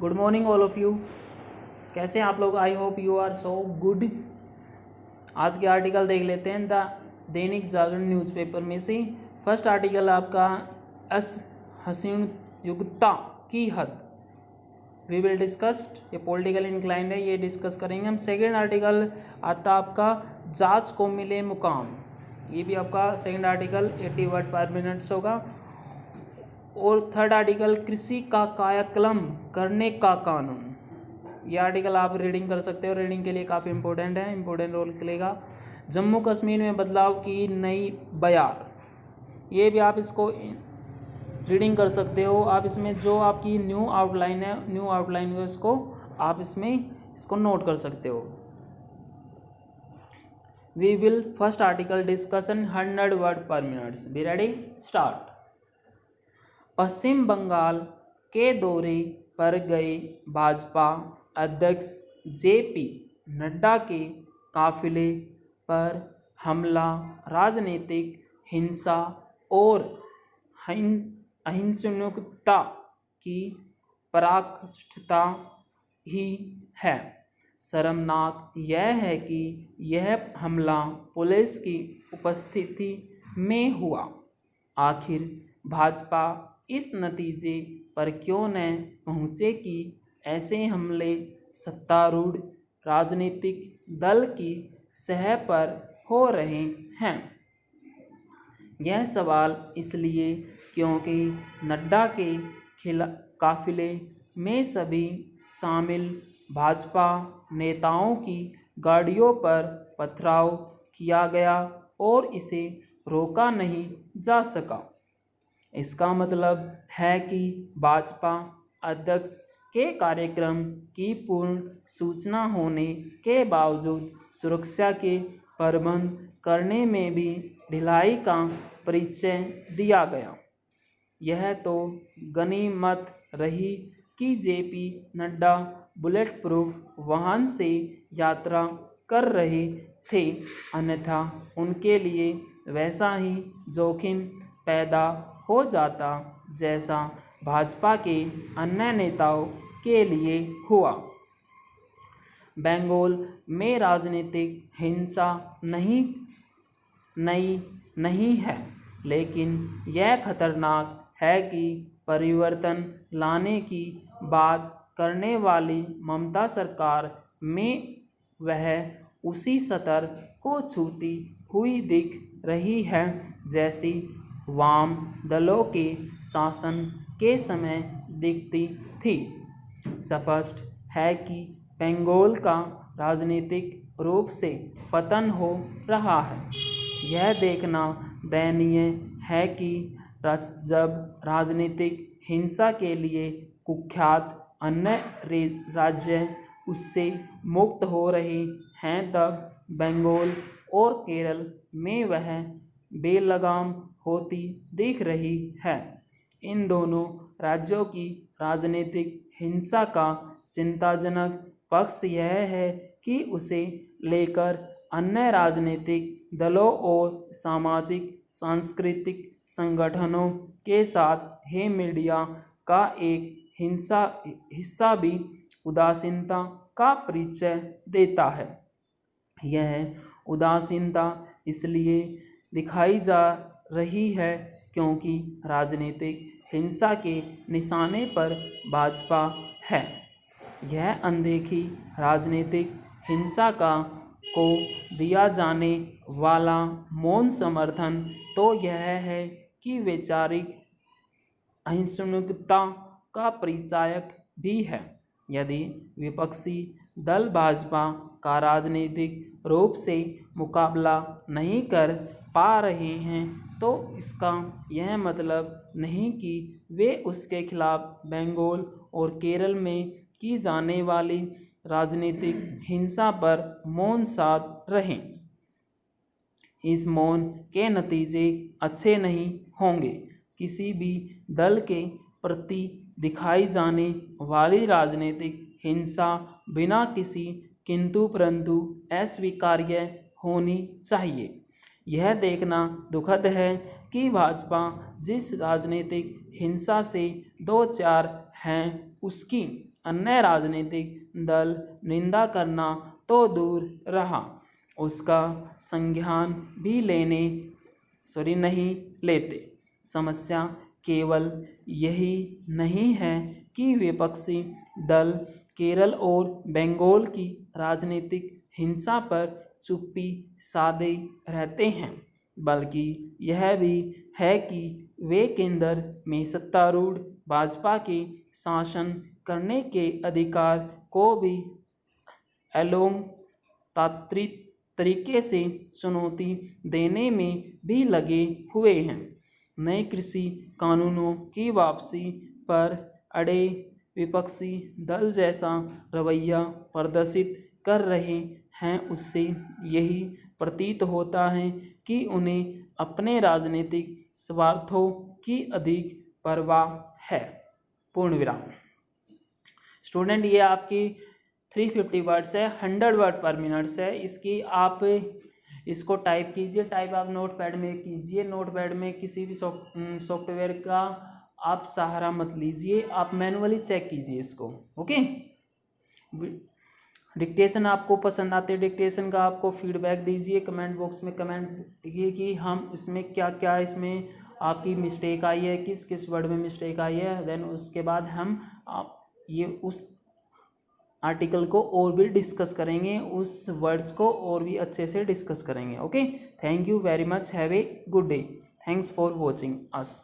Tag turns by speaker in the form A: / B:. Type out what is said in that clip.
A: Good morning all of you. कैसे हैं आप लोग? I hope you are so good. आज के आर्टिकल देख लेते हैं द दैनिक जागरण न्यूज़पेपर में से। फर्स्ट आर्टिकल आपका असहिष्णुता की हद, वी विल डिस्कस्ड। ये पॉलिटिकल इंक्लाइंड है, ये डिस्कस करेंगे हम। सेकेंड आर्टिकल आता आपका जांच को मिले मुकाम, ये भी आपका second article 80 word per minutes होगा। और थर्ड आर्टिकल कृषि का कायाकल्प करने का कानून, ये आर्टिकल आप रीडिंग कर सकते हो, रीडिंग के लिए काफ़ी इंपॉर्टेंट है, इंपॉर्टेंट रोल खेलेगा। जम्मू कश्मीर में बदलाव की नई बयार, ये भी आप इसको रीडिंग कर सकते हो। आप इसमें जो आपकी न्यू आउटलाइन है, न्यू आउटलाइन है, उसको आप इसको नोट कर सकते हो। We will first article discussion 100 word per minutes. Be ready, start. Paschim Bangal के दौरे पर गए भाजपा अध्यक्ष जेपी नड्डा के काफिले पर हमला राजनीतिक हिंसा और अहिंसुकता की पराकाष्ठा ही है। शर्मनाक यह है कि यह हमला पुलिस की उपस्थिति में हुआ। आखिर भाजपा इस नतीजे पर क्यों न पहुँचे कि ऐसे हमले सत्तारूढ़ राजनीतिक दल की सह पर हो रहे हैं। यह सवाल इसलिए क्योंकि नड्डा के काफिले में सभी शामिल भाजपा नेताओं की गाड़ियों पर पथराव किया गया और इसे रोका नहीं जा सका। इसका मतलब है कि भाजपा अध्यक्ष के कार्यक्रम की पूर्ण सूचना होने के बावजूद सुरक्षा के प्रबंध करने में भी ढिलाई का परिचय दिया गया। यह तो गनीमत रही कि जेपी नड्डा बुलेट प्रूफ वाहन से यात्रा कर रहे थे, अन्यथा उनके लिए वैसा ही जोखिम पैदा हो जाता जैसा भाजपा के अन्य नेताओं के लिए हुआ। बंगाल में राजनीतिक हिंसा नई नहीं है, लेकिन यह खतरनाक है कि परिवर्तन लाने की बात करने वाली ममता सरकार में वह उसी स्तर को छूती हुई दिख रही है जैसी वाम दलों के शासन के समय दिखती थी। स्पष्ट है कि बंगाल का राजनीतिक रूप से पतन हो रहा है। यह देखना दयनीय है कि जब राजनीतिक हिंसा के लिए कुख्यात अन्य राज्य उससे मुक्त हो रहे हैं, तब बंगाल और केरल में वह बेलगाम होती दिख रही है। इन दोनों राज्यों की राजनीतिक हिंसा का चिंताजनक पक्ष यह है कि उसे लेकर अन्य राजनीतिक दलों और सामाजिक सांस्कृतिक संगठनों के साथ ही मीडिया का एक हिस्सा भी उदासीनता का परिचय देता है। यह उदासीनता इसलिए दिखाई जा रही है क्योंकि राजनीतिक हिंसा के निशाने पर भाजपा है। यह अनदेखी राजनीतिक हिंसा को दिया जाने वाला मौन समर्थन तो यह है कि वैचारिक अहिंसुकता का परिचायक भी है। यदि विपक्षी दल भाजपा का राजनीतिक रूप से मुकाबला नहीं कर पा रहे हैं तो इसका यह मतलब नहीं कि वे उसके खिलाफ बंगाल और केरल में की जाने वाली राजनीतिक हिंसा पर मौन साध रहें। इस मौन के नतीजे अच्छे नहीं होंगे। किसी भी दल के प्रति दिखाई जाने वाली राजनीतिक हिंसा बिना किसी किंतु परंतु अस्वीकार्य होनी चाहिए। यह देखना दुखद है कि भाजपा जिस राजनीतिक हिंसा से दो चार हैं उसकी अन्य राजनीतिक दल निंदा करना तो दूर रहा, उसका संज्ञान भी नहीं लेते। समस्या केवल यही नहीं है कि विपक्षी दल केरल और बंगाल की राजनीतिक हिंसा पर चुप्पी साधे रहते हैं, बल्कि यह भी है कि वे केंद्र में सत्तारूढ़ भाजपा के शासन करने के अधिकार को भी तात्विक तरीके से चुनौती देने में भी लगे हुए हैं। नए कृषि कानूनों की वापसी पर अड़े विपक्षी दल जैसा रवैया प्रदर्शित कर रहे हैं, उससे यही प्रतीत होता है कि उन्हें अपने राजनीतिक स्वार्थों की अधिक परवाह है। पूर्ण विराम। स्टूडेंट, ये आपकी 350 वर्ड्स है, 100 वर्ड पर मिनट्स है। इसकी आप इसको टाइप कीजिए, टाइप आप नोटपैड में कीजिए। नोटपैड में किसी भी सॉफ्टवेयर का आप सहारा मत लीजिए, आप मैनुअली चेक कीजिए इसको। ओके, डिक्टेशन आपको पसंद आते डिक्टेशन का आपको फीडबैक दीजिए, कमेंट बॉक्स में कमेंट कीजिए कि हम इसमें क्या क्या इसमें आपकी मिस्टेक आई है, किस किस वर्ड में मिस्टेक आई है। देन उसके बाद हम ये उस आर्टिकल को और भी डिस्कस करेंगे, उस वर्ड्स को और भी अच्छे से डिस्कस करेंगे। Okay, thank you very much, have a good day, thanks for watching us.